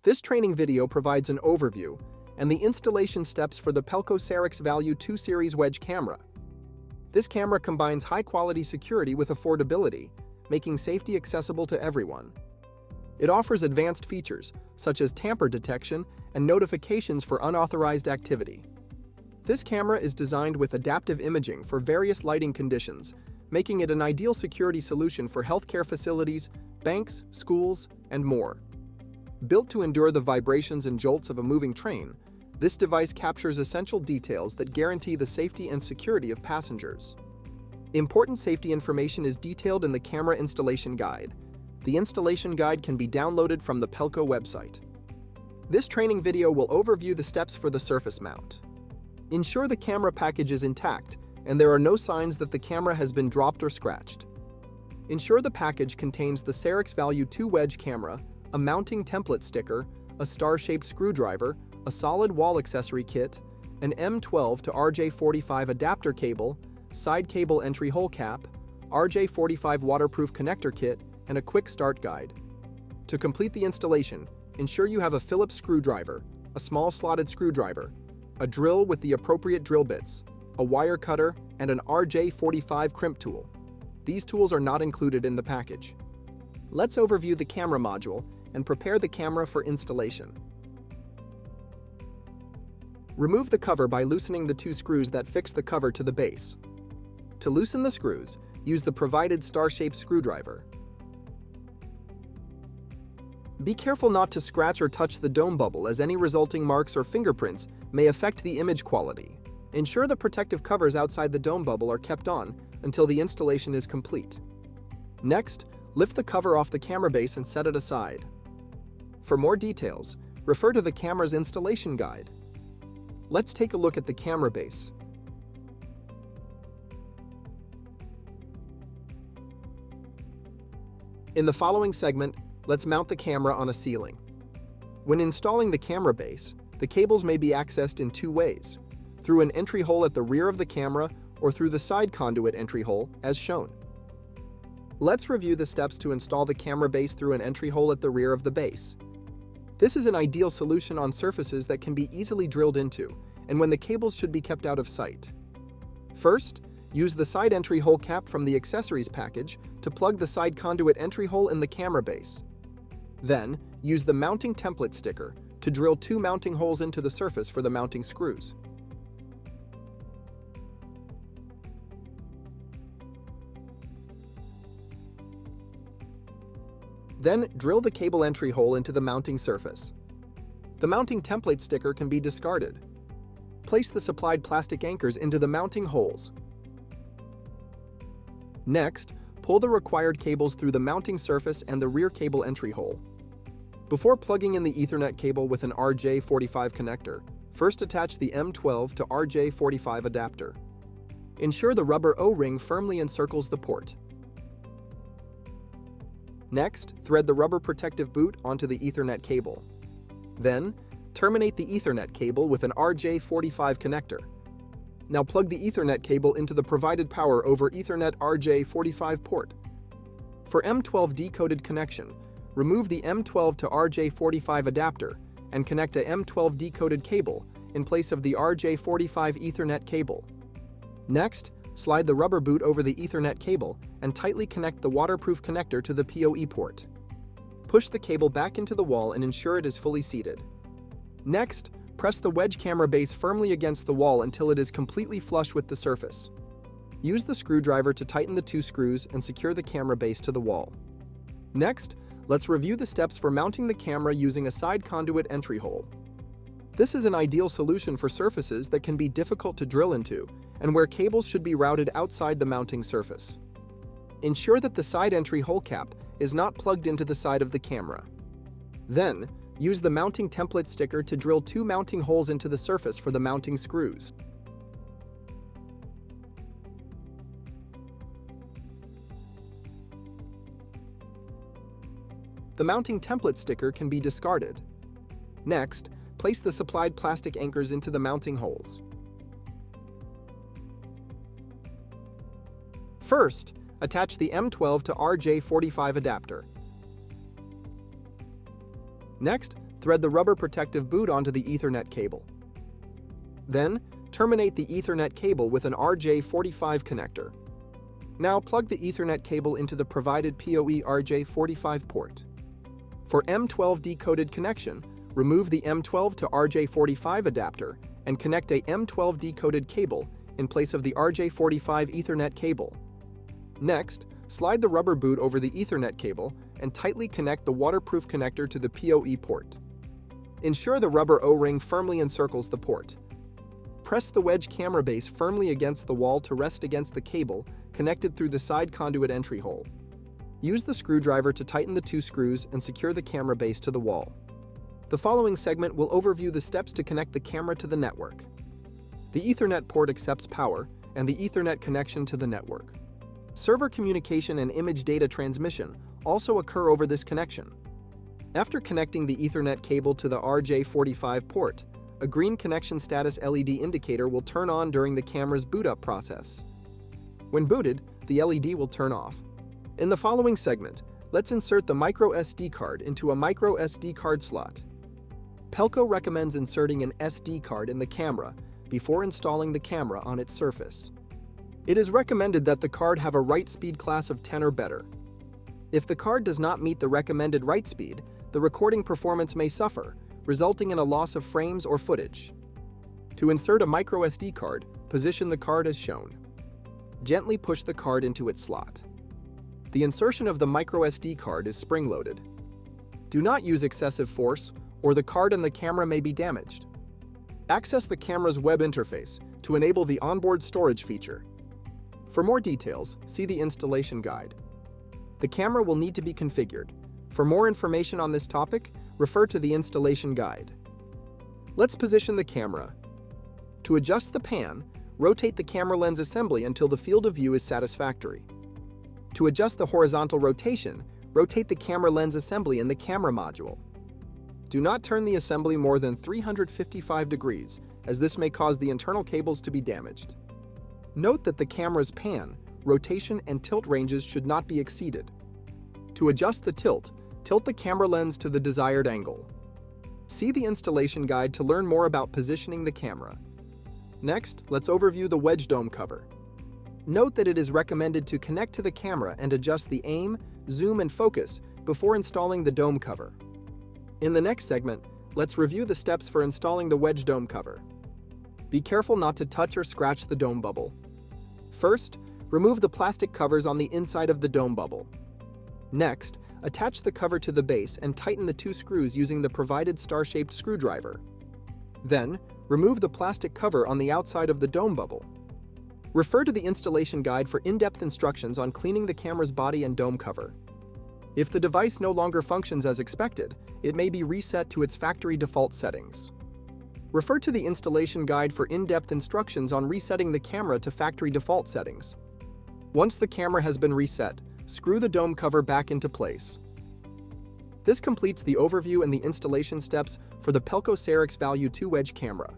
This training video provides an overview and the installation steps for the Pelco Sarix Value 2 Series Wedge Camera. This camera combines high-quality security with affordability, making safety accessible to everyone. It offers advanced features, such as tamper detection and notifications for unauthorized activity. This camera is designed with adaptive imaging for various lighting conditions, making it an ideal security solution for healthcare facilities, banks, schools, and more. Built to endure the vibrations and jolts of a moving train, this device captures essential details that guarantee the safety and security of passengers. Important safety information is detailed in the camera installation guide. The installation guide can be downloaded from the Pelco website. This training video will overview the steps for the surface mount. Ensure the camera package is intact and there are no signs that the camera has been dropped or scratched. Ensure the package contains the Sarix Value 2 Wedge Camera, a mounting template sticker, a star-shaped screwdriver, a solid wall accessory kit, an M12 to RJ45 adapter cable, side cable entry hole cap, RJ45 waterproof connector kit, and a quick start guide. To complete the installation, ensure you have a Phillips screwdriver, a small slotted screwdriver, a drill with the appropriate drill bits, a wire cutter, and an RJ45 crimp tool. These tools are not included in the package. Let's overview the camera module and prepare the camera for installation. Remove the cover by loosening the two screws that fix the cover to the base. To loosen the screws, use the provided star-shaped screwdriver. Be careful not to scratch or touch the dome bubble, as any resulting marks or fingerprints may affect the image quality. Ensure the protective covers outside the dome bubble are kept on until the installation is complete. Next, lift the cover off the camera base and set it aside. For more details, refer to the camera's installation guide. Let's take a look at the camera base. In the following segment, let's mount the camera on a ceiling. When installing the camera base, the cables may be accessed in two ways: through an entry hole at the rear of the camera or through the side conduit entry hole, as shown. Let's review the steps to install the camera base through an entry hole at the rear of the base. This is an ideal solution on surfaces that can be easily drilled into, and when the cables should be kept out of sight. First, use the side entry hole cap from the accessories package to plug the side conduit entry hole in the camera base. Then, use the mounting template sticker to drill two mounting holes into the surface for the mounting screws. Then, drill the cable entry hole into the mounting surface. The mounting template sticker can be discarded. Place the supplied plastic anchors into the mounting holes. Next, pull the required cables through the mounting surface and the rear cable entry hole. Before plugging in the Ethernet cable with an RJ45 connector, first attach the M12 to RJ45 adapter. Ensure the rubber O-ring firmly encircles the port. Next, thread the rubber protective boot onto the Ethernet cable. Then, terminate the Ethernet cable with an RJ45 connector. Now plug the Ethernet cable into the provided power over Ethernet RJ45 port. For M12 decoded connection, remove the M12 to RJ45 adapter and connect a M12 decoded cable in place of the RJ45 Ethernet cable. Next, slide the rubber boot over the Ethernet cable and tightly connect the waterproof connector to the PoE port. Push the cable back into the wall and ensure it is fully seated. Next, press the wedge camera base firmly against the wall until it is completely flush with the surface. Use the screwdriver to tighten the two screws and secure the camera base to the wall. Next, let's review the steps for mounting the camera using a side conduit entry hole. This is an ideal solution for surfaces that can be difficult to drill into and where cables should be routed outside the mounting surface. Ensure that the side entry hole cap is not plugged into the side of the camera. Then, use the mounting template sticker to drill two mounting holes into the surface for the mounting screws. The mounting template sticker can be discarded. Next, place the supplied plastic anchors into the mounting holes. First, attach the M12 to RJ45 adapter. Next, thread the rubber protective boot onto the Ethernet cable. Then, terminate the Ethernet cable with an RJ45 connector. Now plug the Ethernet cable into the provided PoE RJ45 port. For M12 decoded connection, remove the M12 to RJ45 adapter and connect a M12 decoded cable in place of the RJ45 Ethernet cable. Next, slide the rubber boot over the Ethernet cable and tightly connect the waterproof connector to the PoE port. Ensure the rubber O-ring firmly encircles the port. Press the wedge camera base firmly against the wall to rest against the cable connected through the side conduit entry hole. Use the screwdriver to tighten the 2 screws and secure the camera base to the wall. The following segment will overview the steps to connect the camera to the network. The Ethernet port accepts power and the Ethernet connection to the network. Server communication and image data transmission also occur over this connection. After connecting the Ethernet cable to the RJ45 port, a green connection status LED indicator will turn on during the camera's boot-up process. When booted, the LED will turn off. In the following segment, let's insert the micro SD card into a micro SD card slot. Pelco recommends inserting an SD card in the camera before installing the camera on its surface. It is recommended that the card have a write speed class of 10 or better. If the card does not meet the recommended write speed, the recording performance may suffer, resulting in a loss of frames or footage. To insert a micro SD card, position the card as shown. Gently push the card into its slot. The insertion of the micro SD card is spring-loaded. Do not use excessive force, or the card and the camera may be damaged. Access the camera's web interface to enable the onboard storage feature. For more details, see the installation guide. The camera will need to be configured. For more information on this topic, refer to the installation guide. Let's position the camera. To adjust the pan, rotate the camera lens assembly until the field of view is satisfactory. To adjust the horizontal rotation, rotate the camera lens assembly in the camera module. Do not turn the assembly more than 355 degrees, as this may cause the internal cables to be damaged. Note that the camera's pan, rotation, and tilt ranges should not be exceeded. To adjust the tilt the camera lens to the desired angle. See the installation guide to learn more about positioning the camera. Next, let's overview the wedge dome cover. Note that it is recommended to connect to the camera and adjust the aim, zoom, and focus before installing the dome cover. In the next segment, let's review the steps for installing the wedge dome cover. Be careful not to touch or scratch the dome bubble. First, remove the plastic covers on the inside of the dome bubble. Next, attach the cover to the base and tighten the 2 screws using the provided star-shaped screwdriver. Then, remove the plastic cover on the outside of the dome bubble. Refer to the installation guide for in-depth instructions on cleaning the camera's body and dome cover. If the device no longer functions as expected, it may be reset to its factory default settings. Refer to the installation guide for in-depth instructions on resetting the camera to factory default settings. Once the camera has been reset, screw the dome cover back into place. This completes the overview and the installation steps for the Pelco Sarix Value 2 Wedge camera.